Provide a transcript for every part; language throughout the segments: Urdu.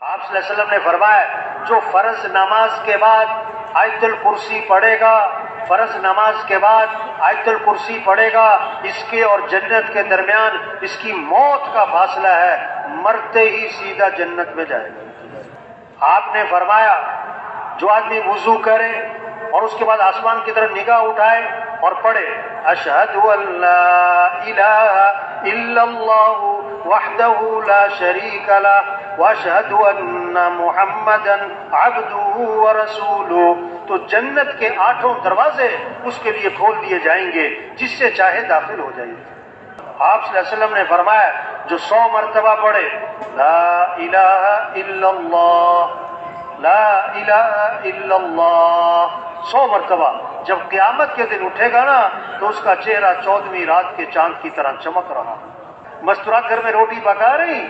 آپ صلی اللہ علیہ وسلم نے فرمایا جو فرض نماز کے بعد آیت الکرسی پڑھے گا، فرض نماز کے بعد آیت الکرسی پڑھے گا، اس کے اور جنت کے درمیان اس کی موت کا فاصلہ ہے، مرتے ہی سیدھا جنت میں جائے گا۔ آپ نے فرمایا جو آدمی وضو کرے اور اس کے بعد آسمان کی طرف نگاہ اٹھائے اور پڑھے اشہد ان لا الہ الا اللہ وحدہ لا شریک لہ واشہد ان محمدا عبدہ ورسولہ، تو جنت کے 8 دروازے اس کے لیے کھول دیے جائیں گے، جس سے چاہے داخل ہو جائے۔ آپ صلی اللہ علیہ وسلم نے فرمایا جو 100 مرتبہ پڑھے لا الہ الا اللہ لا الہ الا اللہ 100 مرتبہ، جب قیامت کے دن اٹھے گا نا تو اس کا چہرہ 14ویں رات کے چاند کی طرح چمک رہا۔ مستورات گھر میں روٹی پکا رہی،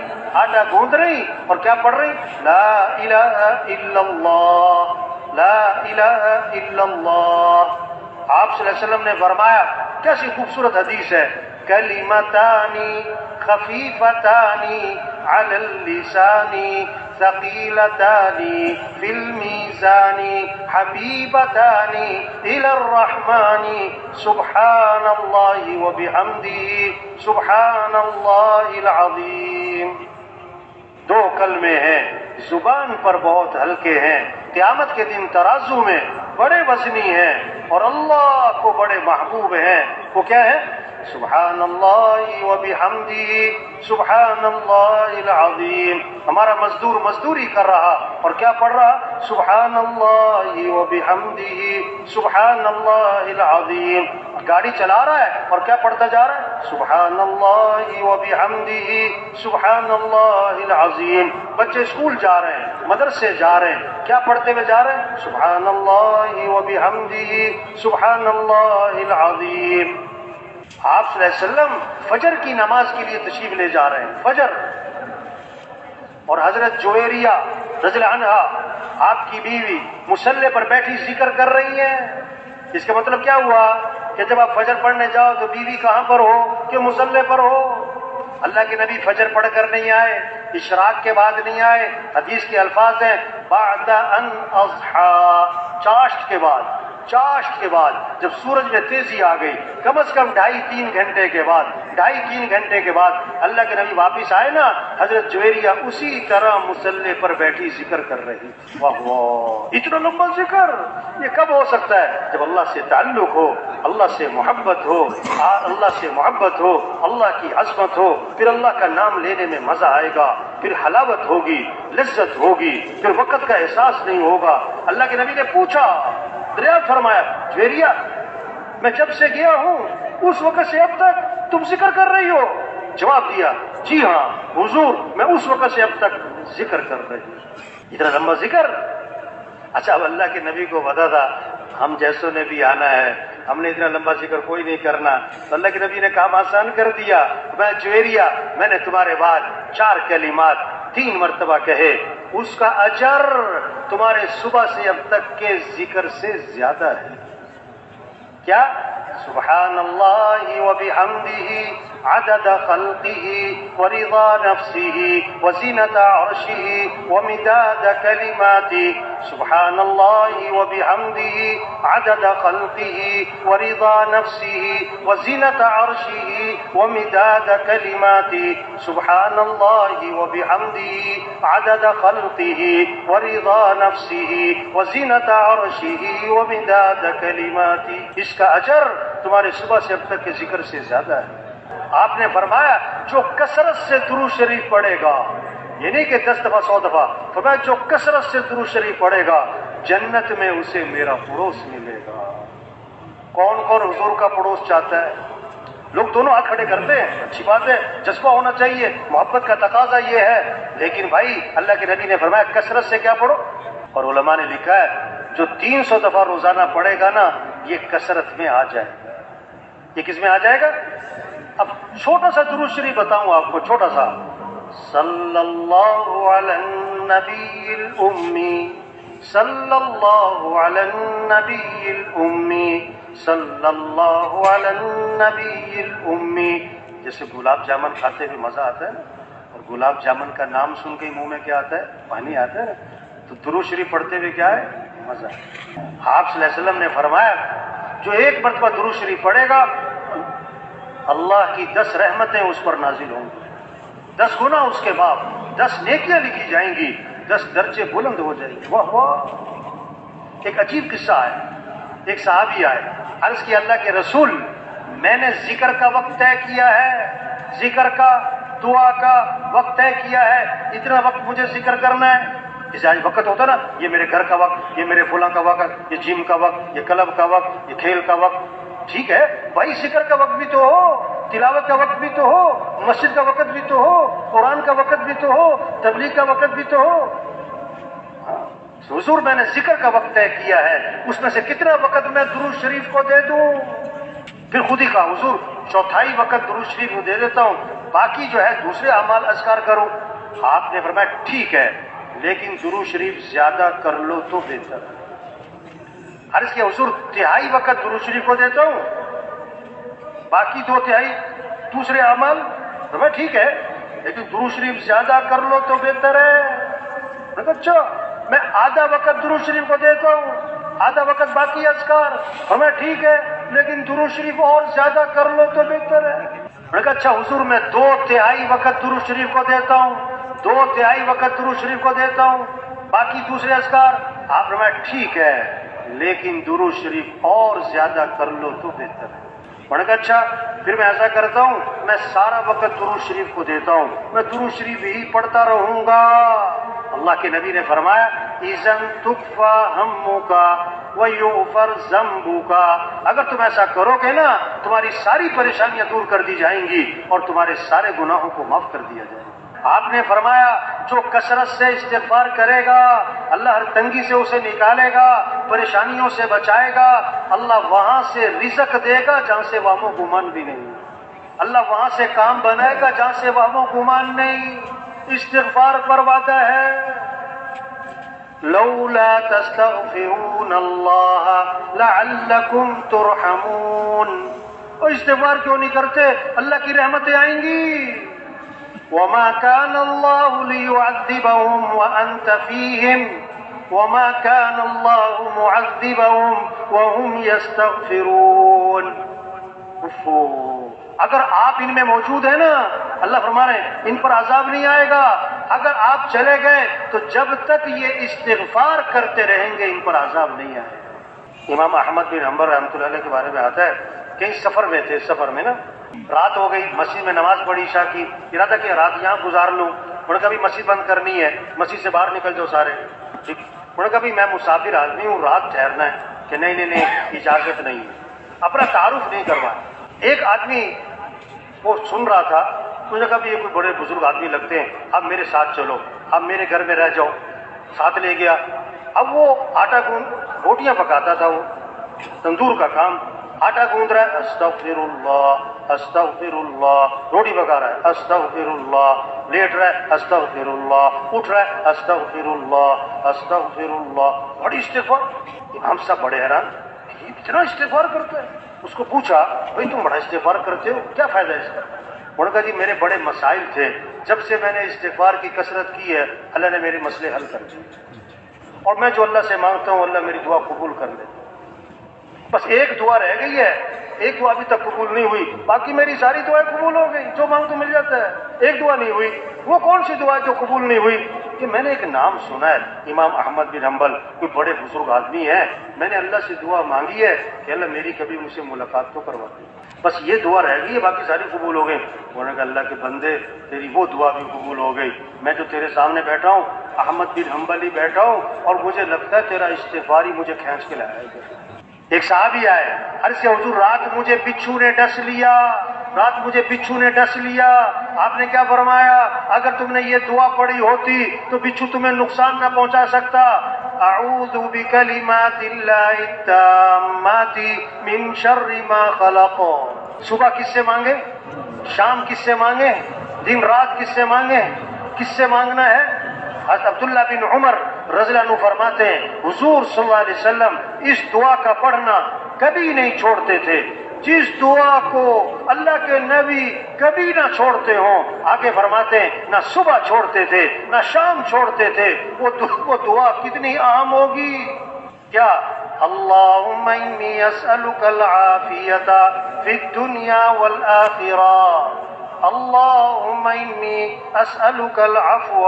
آٹا گوندھ رہی اور کیا پڑھ رہی؟ لا الہ الا اللہ لا الہ الا اللہ۔ آپ صلی اللہ علیہ وسلم نے فرمایا کیسی خوبصورت حدیث ہے، کلمتانی خفیفتانی علی اللسانی ثقیلتانی فی المیزانی حبیبتانی الی الرحمن سبحان اللہ وبحمدہ سبحان اللہ العظیم۔ 2 کلمے ہیں، زبان پر بہت ہلکے ہیں، قیامت کے دن ترازو میں بڑے وزنی ہیں اور اللہ کو بڑے محبوب ہیں۔ وہ کیا ہے؟ سبحان اللہ وبحمدہ سبحان اللہ العظیم۔ ہمارا مزدور مزدوری کر رہا اور کیا پڑھ رہا؟ سبحان اللہ وبحمدہ سبحان اللہ العظیم۔ گاڑی چلا رہا ہے اور کیا پڑھتا جا رہا ہے؟ سبحان اللہ وبحمدہ سبحان اللہ العظیم۔ بچے اسکول جا رہے ہیں، مدرسے جا رہے ہیں، کیا پڑھتے ہوئے جا رہے ہیں؟ سبحان اللہ وبحمدہ سبحان اللہ العظیم۔ آپ صلی اللہ علیہ وسلم فجر کی نماز کے لیے تشریف لے جا رہے ہیں، فجر، اور حضرت جویریہ رضی اللہ عنہا آپ کی بیوی مصلی پر بیٹھی ذکر کر رہی ہیں۔ اس کا مطلب کیا ہوا کہ جب آپ فجر پڑھنے جاؤ تو بیوی کہاں پر ہو؟ کہ مصلی پر ہو۔ اللہ کے نبی فجر پڑھ کر نہیں آئے، اشراق کے بعد نہیں آئے، حدیث کے الفاظ ہیں بعد ان اضحی، چاشت کے بعد جب سورج میں تیزی آ گئی، کم از کم 2.5-3 گھنٹے کے بعد 2.5-3 گھنٹے کے بعد اللہ کے نبی واپس آئے نا، حضرت جویریہ اسی طرح مصلی پر بیٹھی ذکر کر رہی۔ واہ واہ، اتنا لمبا ذکر یہ کب ہو سکتا ہے؟ جب اللہ سے تعلق ہو، اللہ سے محبت ہو، اللہ کی عظمت ہو، پھر اللہ کا نام لینے میں مزہ آئے گا، پھر حلاوت ہوگی، لذت ہوگی، پھر وقت کا احساس نہیں ہوگا۔ اللہ کے نبی نے پوچھا، دریافت فرمایا جویریہ میں جب سے گیا ہوں اس وقت سے اب تک تم ذکر کر رہی ہو؟ جواب دیا جی ہاں حضور، میں اس وقت سے اب تک ذکر کر رہی ہوں۔ اتنا لمبا ذکر۔ اچھا، اب اللہ کے نبی کو پتا تھا ہم جیسوں نے بھی آنا ہے، ہم نے اتنا لمبا ذکر کوئی نہیں کرنا، تو اللہ کے نبی نے کام آسان کر دیا۔ میں جویریہ، میں نے تمہارے بعد 4 کلمات 3 مرتبہ کہے، اس کا اجر تمہارے صبح سے اب تک کے ذکر سے زیادہ ہے۔ کیا؟ سبحان اللہ وبحمدہ عدد خلقہ ورضا نفسہ وزینۃ عرشہ ومداد کلماتہ۔ سبحان اللہ وبحمدہ عدد خلقہ ورضا نفسہ وزینۃ عرشہ ومداد کلماتہ۔ سبحان اللہ وبحمدہ عدد خلقہ ورضا نفسہ وزینۃ عرشہ ومداد کلماتہ۔ اس کا اجر تمہارے صبح سے اب تک کے ذکر سے زیادہ ہے۔ آپ نے فرمایا جو کثرت سے درود شریف پڑھے گا، یہ نہیں کہ 10 دفعہ 100 دفعہ، فرمایا جو کثرت سے درود شریف پڑھے گا جنت میں اسے میرا پڑوس ملے گا۔ کون کون حضور کا پڑوس چاہتا ہے؟ لوگ دونوں ہاتھ کھڑے کرتے ہیں، اچھی بات ہے، جذبہ ہونا چاہیے، محبت کا تقاضا یہ ہے، لیکن بھائی اللہ کے نبی نے فرمایا کثرت سے کیا پڑھو، اور علماء نے لکھا ہے جو 300 دفعہ روزانہ پڑھے گا نا یہ کثرت میں آ جائے گا۔ یہ کس میں آ جائے گا؟ اب چھوٹا سا درود شریف بتاؤں آپ کو، چھوٹا سا، صلی اللہ علی النبی الامی صلی اللہ علی النبی الامی صلی اللہ علی النبی الامی۔ جیسے گلاب جامن کھاتے ہوئے مزہ آتا ہے نا، اور گلاب جامن کا نام سن کے منہ میں کیا آتا ہے؟ پانی آتا ہے. تو درود شریف پڑھتے ہوئے کیا ہے؟ مزہ. آپ صلی اللہ علیہ وسلم نے فرمایا جو ایک مرتبہ درود شریف پڑھے گا اللہ کی 10 رحمتیں اس پر نازل ہوں گی, 10 گنا اس کے بعد 10 نیکیاں لکھی جائیں گی, 10 درجے بلند ہو جائیں گے. واہ واہ. ایک عجیب قصہ ہے. ایک صحابی آئے, عرض کی اللہ کے رسول میں نے ذکر کا وقت طے کیا ہے, ذکر کا دعا کا وقت طے کیا ہے, اتنا وقت مجھے ذکر کرنا ہے. جیسے آج وقت ہوتا نا, یہ میرے گھر کا وقت, یہ میرے فلاں کا وقت, یہ جم کا وقت, یہ کلب کا وقت, یہ کھیل کا وقت. ٹھیک ہے بھائی, ذکر کا وقت بھی تو ہو, تلاوت کا وقت بھی تو ہو, مسجد کا وقت بھی تو ہو, قرآن کا وقت بھی تو ہو, تبلیغ کا وقت بھی تو ہو. حضور میں نے ذکر کا وقت طے کیا ہے, اس میں سے کتنا وقت میں درود شریف کو دے دوں؟ پھر خود ہی کہا حضور 1/4 وقت درود شریف کو دے دیتا ہوں, باقی جو ہے دوسرے اعمال اذکار کروں. آپ نے فرمایا ٹھیک ہے لیکن درود شریف زیادہ کر لو تو بہتر. عرض کیا حضور 1/3 وقت درود شریف کو دیتا ہوں, باقی 2/3 دوسرے اعمال. فرمایا ٹھیک ہے لیکن درود شریف زیادہ کر لو تو بہتر ہے. میں کہا اچھا میں آدھا وقت درود شریف کو دیتا ہوں, آدھا وقت باقی اذکار. فرمایا ٹھیک ہے لیکن درود شریف اور زیادہ کر لو تو بہتر ہے. میں نے کہا اچھا حضور میں 2/3 وقت درود شریف کو دیتا ہوں, 2/3 وقت درود شریف کو دیتا ہوں, باقی دوسرے اذکار. آپ نے فرمایا ٹھیک ہے لیکن درود شریف اور زیادہ کر لو تو بہتر ہے. میں نے کہا اچھا پھر میں ایسا کرتا ہوں میں سارا وقت درود شریف کو دیتا ہوں, میں درود شریف ہی پڑھتا رہوں گا. اللہ کے نبی نے فرمایا اذن تکفا ہمک ویغفر ذنبک, اگر تم ایسا کرو گے نا تمہاری ساری پریشانیاں دور کر دی جائیں گی اور تمہارے سارے گناہوں کو معاف کر دیا جائے گا. آپ نے فرمایا جو کثرت سے استغفار کرے گا اللہ ہر تنگی سے اسے نکالے گا, پریشانیوں سے بچائے گا, اللہ وہاں سے رزق دے گا جہاں سے وہم و گمان بھی نہیں, اللہ وہاں سے کام بنائے گا جہاں سے وہم و گمان نہیں. استغفار پر وعدہ ہے لولا تستغفرون اللہ لعلکم ترحمون. اور استغفار کیوں نہیں کرتے؟ اللہ کی رحمتیں آئیں گی. وما كان الله ليعذبهم وأنت فيهم وما كان الله معذبهم وهم يستغفرون. اگر آپ ان میں موجود ہیں نا, اللہ فرما رہے ہیں ان پر عذاب نہیں آئے گا. اگر آپ چلے گئے تو جب تک یہ استغفار کرتے رہیں گے ان پر عذاب نہیں آئے گا. امام احمد بن حنبل رحمۃ اللہ علیہ کے بارے میں آتا ہے کہیں سفر میں تھے, سفر میں نا رات ہو گئی, مسجد میں نماز پڑھی عشاء کی, ارادہ کیا رات یہاں گزار لوں. انہوں نے کہا بھی مسجد بند کرنی ہے, مسجد سے باہر نکل جاؤ سارے. ٹھیک, انہوں نے کہا بھی میں مسافر آدمی ہوں, رات ٹھہرنا ہے. کہ نہیں اجازت نہیں ہے. اپنا تعارف نہیں کروا. ایک آدمی وہ سن رہا تھا, انہوں نے کہا بھی یہ کوئی بڑے بزرگ آدمی لگتے ہیں, اب میرے ساتھ چلو, اب میرے گھر میں رہ جاؤ. ساتھ لے گیا. اب وہ آٹا گوند روٹیاں پکاتا تھا, وہ تندور کا کام, آٹا گوند رہا ہے استغفر اللہ استغفر اللہ, روٹی پکا رہا ہے استغفر اللہ, لیٹ رہا ہے استغفر اللہ, اٹھ رہا ہے استغفر اللہ استغفر اللہ. بڑی استغفار. امام صاحب بڑے حیران, یہ اتنا استغفار کرتا ہے. اس کو پوچھا بھائی تم بڑا استغفار کرتے ہو, کیا فائدہ ہے اس کا؟ انہوں نے کہا جی میرے بڑے مسائل تھے, جب سے میں نے استغفار کی کثرت کی ہے اللہ نے میرے مسئلے حل کر دیے, اور میں جو اللہ سے مانگتا ہوں اللہ میری دعا قبول کر لیتا. بس ایک دعا رہ گئی ہے, ایک دعا ابھی تک قبول نہیں ہوئی, باقی میری ساری دعائیں قبول ہو گئی, جو مانگ تو مل جاتا ہے. ایک دعا نہیں ہوئی. وہ کون سی دعا جو قبول نہیں ہوئی؟ کہ میں نے ایک نام سنا ہے امام احمد بن حنبل, کوئی بڑے بزرگ آدمی ہیں, میں نے اللہ سے دعا مانگی ہے کہ اللہ میری کبھی مجھ سے ملاقات تو کروا دے, بس یہ دعا رہ گئی ہے, باقی ساری قبول ہو گئی. انہوں نے کہا اللہ کے بندے تیری وہ دعا بھی قبول ہو گئی, میں جو تیرے سامنے بیٹھا ہوں احمد بن حنبل ہی بیٹھا ہوں, اور مجھے لگتا ہے تیرا استغفار ہی مجھے کھینچ کے لایا ہے. ایک صحابی آئے, عرض کیا حضور رات مجھے بچھو نے ڈس لیا, رات مجھے بچھو نے ڈس لیا. آپ نے کیا فرمایا؟ اگر تم نے یہ دعا پڑھی ہوتی تو بچھو تمہیں نقصان نہ پہنچا سکتا. اعوذ بکلمات اللہ التامات من شر ما خلق. صبح کس سے مانگے, شام کس سے مانگے, دن رات کس سے مانگے, کس سے مانگنا ہے؟ حضرت عبداللہ بن عمر رضی اللہ عنہ فرماتے ہیں حضور صلی اللہ علیہ وسلم اس دعا کا پڑھنا کبھی نہیں چھوڑتے تھے. جس دعا کو اللہ کے نبی کبھی نہ چھوڑتے ہوں، آگے فرماتے ہیں نہ صبح چھوڑتے تھے نہ شام چھوڑتے تھے، وہ دعا کتنی عام ہوگی. کیا؟ اللہم انی اسألک العافیۃ فی الدنیا والآخرہ. اللهم إني أسألك العفو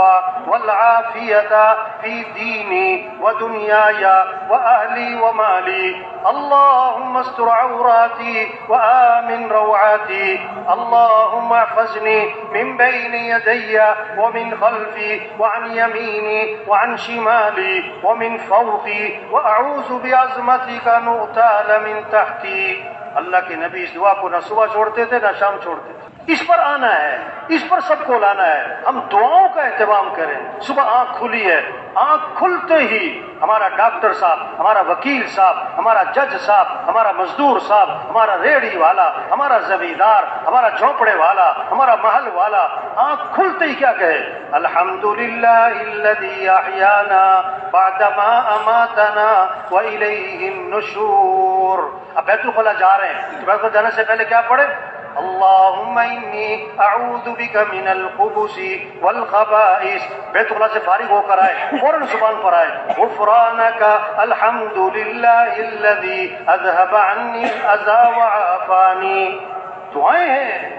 والعافية في ديني ودنياي وأهلي ومالي. اللهم استر عوراتي وآمن روعاتي. اللهم احفظني من بين يدي ومن خلفي وعن يميني وعن شمالي ومن فوقي وأعوذ بعظمتك أن أغتال من تحتي. اللہ کے نبی اس دعا کو نہ صبح چھوڑتے تھے نہ شام چھوڑتے تھے. اس پر آنا ہے، اس پر سب کو لانا ہے. ہم دعاؤں کا اہتمام کریں. صبح آنکھ کھلی ہے، آنکھ کھلتے ہی ہمارا ڈاکٹر صاحب، ہمارا وکیل صاحب، ہمارا جج صاحب، ہمارا مزدور صاحب، ہمارا ریڑھی والا، ہمارا زمیندار، ہمارا جھونپڑے والا، ہمارا محل والا، آنکھ کھلتے ہی کیا کہے؟ الحمدللہ الذی احیانا بعدما اماتنا والیہ النشور. اب بیت الخلا جا رہے ہیں تو بیت الخلا جانے سے پہلے کیا پڑھے؟ اللہم انی اعوذ بک من الخبث والخبائث. بیت اللہ سے فارغ ہو کر آئے، فوراً زبان پر آئے غفرانک الحمدللہ الذی اذهب عنی الاذى وعافانی. دعائیں ہیں،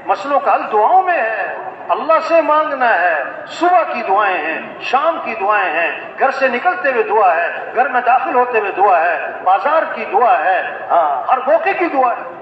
مسئلوں کا حل دعاؤں میں ہے. اللہ سے مانگنا ہے. صبح کی دعائیں ہیں، شام کی دعائیں ہیں، گھر سے نکلتے ہوئے دعا ہے، گھر میں داخل ہوتے ہوئے دعا ہے، بازار کی دعا ہے، ہاں ہر موقع کی دعا ہے.